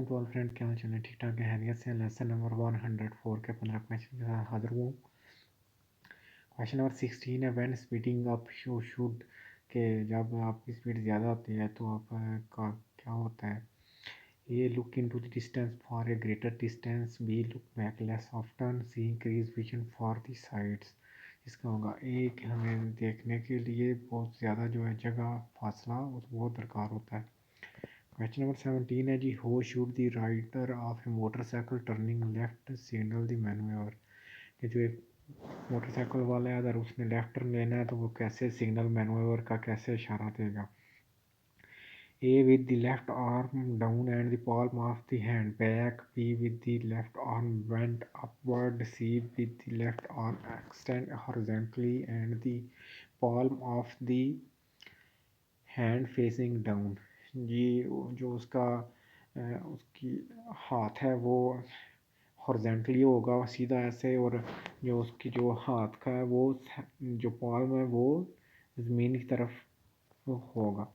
To all friend, क्या हाल चाल है? ठीक ठाक है, हैरियत से। लेसन नंबर 104 के 15 क्वेश्चन के साथ हाजिर हूँ। क्वेश्चन नंबर 16 है, when speeding up you should, के जब आपकी स्पीड ज़्यादा होती है तो आप का क्या होता है? A, look into the distance for a greater distance. B, look back less often. C, increase vision for the sides. इसका होगा एक, हमें देखने के लिए बहुत ज़्यादा जो है जगह फासला वो दरकार होता है। क्वेश्चन नंबर 17 है जी, how should the rider of a motorcycle turning left signal the manoeuvre, कि जो एक मोटरसाइकिल वाला है अगर उसने लेफ्ट टर्न लेना है तो वो कैसे सिग्नल मैनुअर का कैसे इशारा देगा? A, with the left arm down and the palm of the hand back. B, with the left arm bent upward. C, with the left arm extend horizontally and the palm of the hand facing down. ये जो उसका उसकी हाथ है वो horizontally होगा सीधा ऐसे, और जो उसकी जो हाथ का है वो जो पाल्म है वो ज़मीन की तरफ होगा।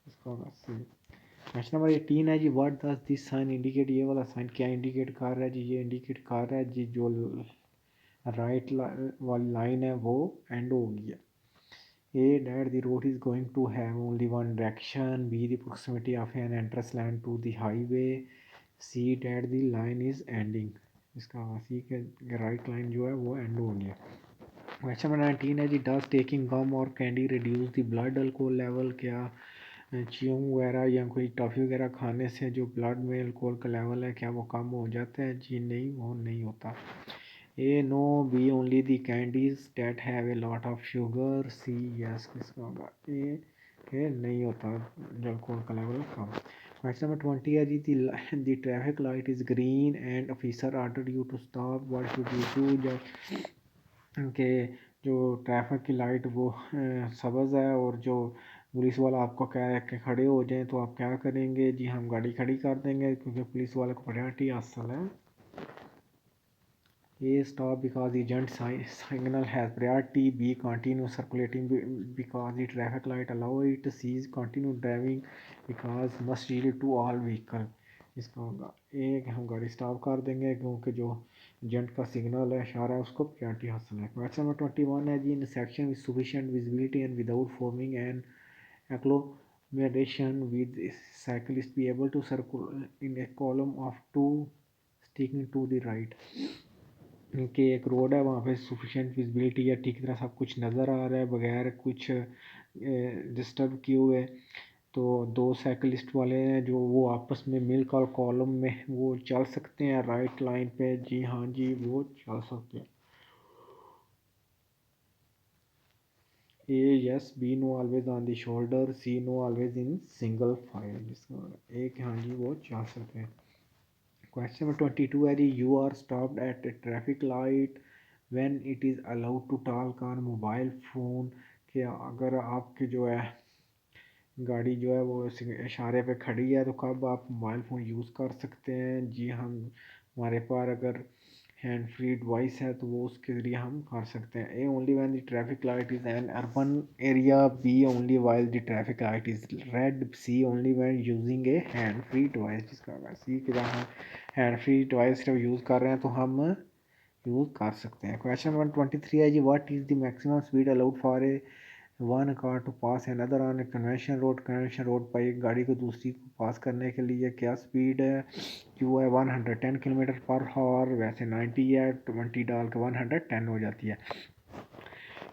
इसका होगा सी। क्वेश्चन नंबर 18 है जी, what does this sign indicate. ये वाला साइन क्या इंडिकेट कर रहा है जी? ये इंडिकेट कर रहा है जी जो राइट वाली लाइन है वो एंड हो गई है। A, that the road is going to have only one direction. B, the proximity of an entrance line to the highway. C, that the line is ending. इसका सी के राइट लाइन जो है वो एंड हो गया। क्वेश्चन नंबर 19 है जी, does taking गम और candy reduce the blood alcohol level. क्या च्यूइंग वगैरह या कोई टॉफ़ी वगैरह खाने से जो ब्लड में अल्कोहल का लेवल है क्या वो कम हो जाता है? जी नहीं, वो नहीं होता। A, no. B, only the candies that have a lot of sugar. C, yes. किसका होगा? A के नहीं होता अल्कोहल का लेवल कम। क्वेश्चन नंबर 20 है जी, the traffic light is green and officer ordered you to stop. What should you do? जब के जो ट्रैफिक की लाइट वो सब्ज़ है और जो पुलिस वाला आपको कह रहा है कि खड़े हो जाएं तो आप क्या करेंगे? जी हम गाड़ी खड़ी कर देंगे क्योंकि पुलिस वाले को प्रायोरिटी हासिल है। A, stop because the agent signal has priority. B, continue circulating because the traffic light allow it. C, continue driving because must yield to all vehicle. इसका होगा एक, हम गाड़ी स्टॉप कर देंगे क्योंकि जो एजेंट का सिग्नल है इशारा है उसको प्रायोरिटी हासिल है। क्वेश्चन नंबर 21 है जी, in section with sufficient visibility and without forming an agglomeration with cyclists be able to circle in a column of two sticking to the right। कि एक रोड है वहाँ पे सफिशिएंट विजिबिलिटी है, ठीक तरह सब कुछ नज़र आ रहा है बगैर कुछ डिस्टर्ब किए हुए। तो दो साइकिलिस्ट वाले हैं जो वो आपस में मिलकर कॉलम में वो चल सकते हैं राइट लाइन पे। जी हाँ जी, वो चल सकते हैं। A, yes. B, no always on the shoulder. C, no always in single file. जिसका एक, हाँ जी, वो चल सकते हैं। क्वेश्चन नंबर 22 है जी, you are stopped at a traffic light when it is allowed to talk on mobile phone. कि अगर आपकी जो है गाड़ी जो है वो इशारे पे खड़ी है तो कब आप मोबाइल फ़ोन यूज़ कर सकते हैं? जी हम हमारे पास अगर हैंड फ्री डिवाइस है तो वो उसके ज़रिए हम कर सकते हैं। A, only when the traffic light is an urban area. B, only while the traffic light is red. C, only when using a hand free device. जिसका होगा सी, कि जहाँ हम हैंड फ्री डिवाइस जब यूज़ कर रहे हैं तो हम यूज़ कर सकते हैं। क्वेश्चन नंबर 23 है जी, what is the maximum speed allowed for a one car to pass another on a convention road. Convention road पर एक गाड़ी को दूसरी को पास करने के लिए क्या स्पीड है? क्यू है 110 किलोमीटर पर आवर, वैसे 90 है, 20 डाल के 110 हो जाती है।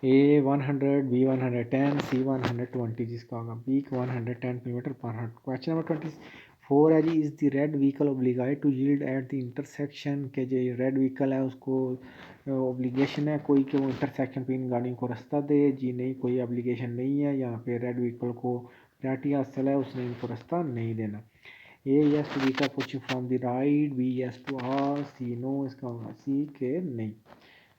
A 100, B 110, C 120। जिसका होगा B 110 kilometre per hour. Question number 24 है जी, is the red vehicle obliged to yield at the intersection. के जो रेड व्हीकल है उसको ऑब्लिगेशन है कोई कि वो इंटरसेक्शन पे इन गाड़ियों को रास्ता दे? जी नहीं, कोई ऑब्लिगेशन नहीं है। यहाँ पे रेड व्हीकल को प्रायोरिटी हासिल है, उसने इनको रास्ता नहीं देना। A, yes to vehicle pushing from the right. B, yes to all. C, no. इसका होगा सी के नहीं।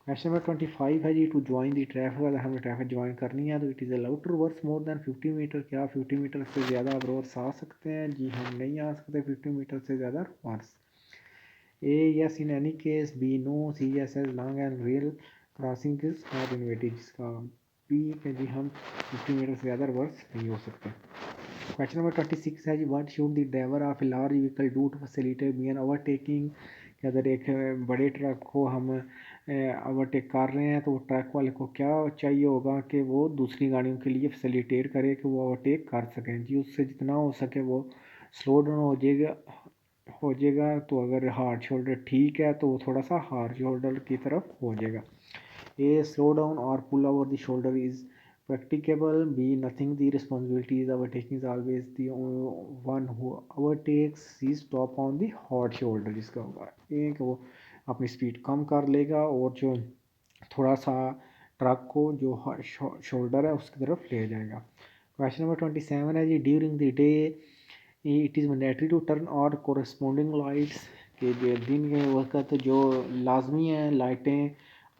क्वेश्चन नंबर 25 है जी, टू ज्वाइन दी ट्रैफिक। अगर हमें ट्रैफिक ज्वाइन करनी है तो it is allowed to reverse more than 50 metre. क्या 50 मीटर से ज़्यादा आप रिवर्स आ सकते हैं? जी हम नहीं आ सकते 50 मीटर से ज़्यादा reverse. A, yes in any case. B, no. C, yes as long and real crossing is not inverted. जिसका बी के जी हम 50 मीटर से ज़्यादा रिवर्स नहीं हो सकते। क्वेश्चन नंबर 26 है जी, what should the driver of a large vehicle do to facilitate be an overtaking. कि अगर एक बड़े ट्रक को हम ओवरटेक कर रहे हैं तो ट्रक वाले को क्या चाहिए होगा कि वो दूसरी गाड़ियों के लिए फैसिलिटेट करे कि वो ओवरटेक कर सकें जी। उससे जितना हो सके वो स्लो डाउन हो जाएगा। तो अगर हार्ड शोल्डर ठीक है तो वो थोड़ा सा हार्ड शोल्डर की तरफ हो जाएगा। A slowdown or pull over the shoulder is practicable. B, nothing. The responsibility is overtaking is always the one who overtakes. C, stop on the hot shoulder जिसका होगा एक वो अपनी स्पीड कम कर लेगा और जो थोड़ा सा ट्रक को जो शोल्डर है उसकी तरफ ले जाएगा। क्वेश्चन नंबर 27 है जी, during the day it is mandatory to turn or corresponding lights. के जो दिन के वक्त जो लाजमी है लाइटें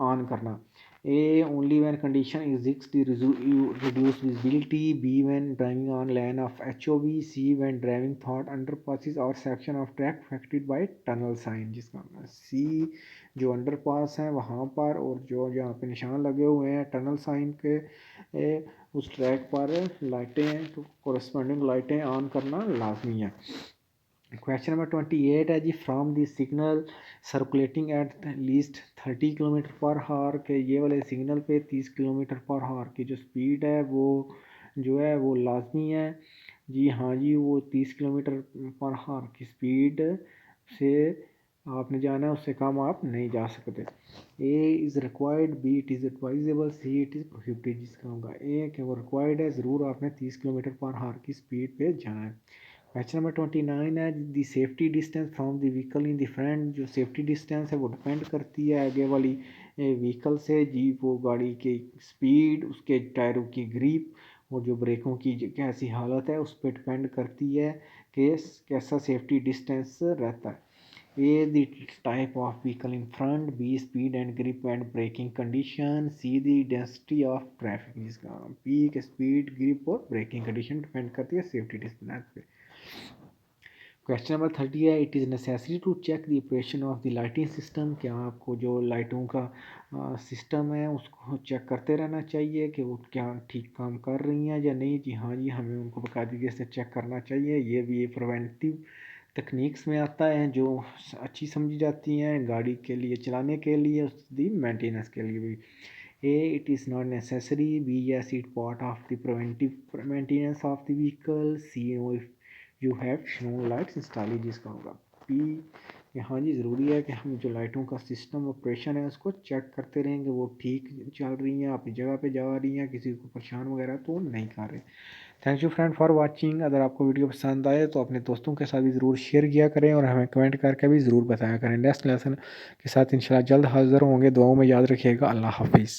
ऑन करना। A, only when condition exists to reduce visibility. B, when driving on lane of HOV. C, when driving through underpasses or section of track affected by tunnel sign जिसका C, जो अंडरपास है वहाँ पर और जो जहाँ पे निशान लगे हुए हैं टनल साइन के उस ट्रैक पर लाइटें तो कोरस्पॉन्डिंग लाइटें ऑन करना लाजमी है। क्वेश्चन नंबर 28 है जी, from the signal circulating at least 30 kilometre per hour के ये वाले सिग्नल पे 30 किलोमीटर पर हावर की जो स्पीड है वो जो है वो लाजमी है जी। हाँ जी, वो 30 किलोमीटर पर हावर की स्पीड से आपने जाना है, उससे कम आप नहीं जा सकते। A is required, B it is advisable, see it is prohibited जिसका होगा ए कि वो रिक्वायर्ड है, ज़रूर आपने 30 किलोमीटर पर हावर की स्पीड पे जाना है। क्वेश्चन नंबर 29 है, the safety distance from the vehicle in the front. जो सेफ्टी डिस्टेंस है वो डिपेंड करती है आगे वाली व्हीकल से जी। वो गाड़ी की स्पीड, उसके टायरों की ग्रिप और जो ब्रेकों की कैसी हालत है उस पर डिपेंड करती है कि कैसा सेफ्टी डिस्टेंस रहता है। A, the type of vehicle in front. B, speed and grip and braking condition. C, the density of traffic जिसका B के स्पीड ग्रिप और ब्रेकिंग कंडीशन डिपेंड करती है सेफ्टी डिस्टेंस पे। क्वेश्चन नंबर 30 है, it is necessary to check the operation of the lighting system. क्या आपको जो लाइटों का सिस्टम है उसको चेक करते रहना चाहिए कि वो क्या ठीक काम कर रही हैं या नहीं जी। हाँ जी, हमें उनको बाकायदगी से चेक करना चाहिए। ये भी प्रिवेंटिव तकनीक्स में आता है जो अच्छी समझी जाती हैं गाड़ी के लिए चलाने के लिए, उसकी मेंटेनेंस के लिए भी। A, it is not necessary. B, yes, it part of the preventive maintenance of the vehicle. C, no, if you have snow lights installed जिसका होगा B। हाँ जी, ज़रूरी है कि हम जो लाइटों का सिस्टम ऑपरेशन है उसको चेक करते रहेंगे वो ठीक चल रही हैं, अपनी जगह पे जा रही हैं, किसी को परेशान वगैरह तो नहीं कर रहे। Thank you friend for watching. अगर आपको वीडियो पसंद आए तो अपने दोस्तों के साथ भी ज़रूर शेयर किया करें और हमें कमेंट करके भी ज़रूर बताया करें। नेक्स्ट लेसन के साथ इंशाल्लाह जल्द हाज़िर होंगे। दुआओं में याद रखिएगा। अल्लाह हाफिज़।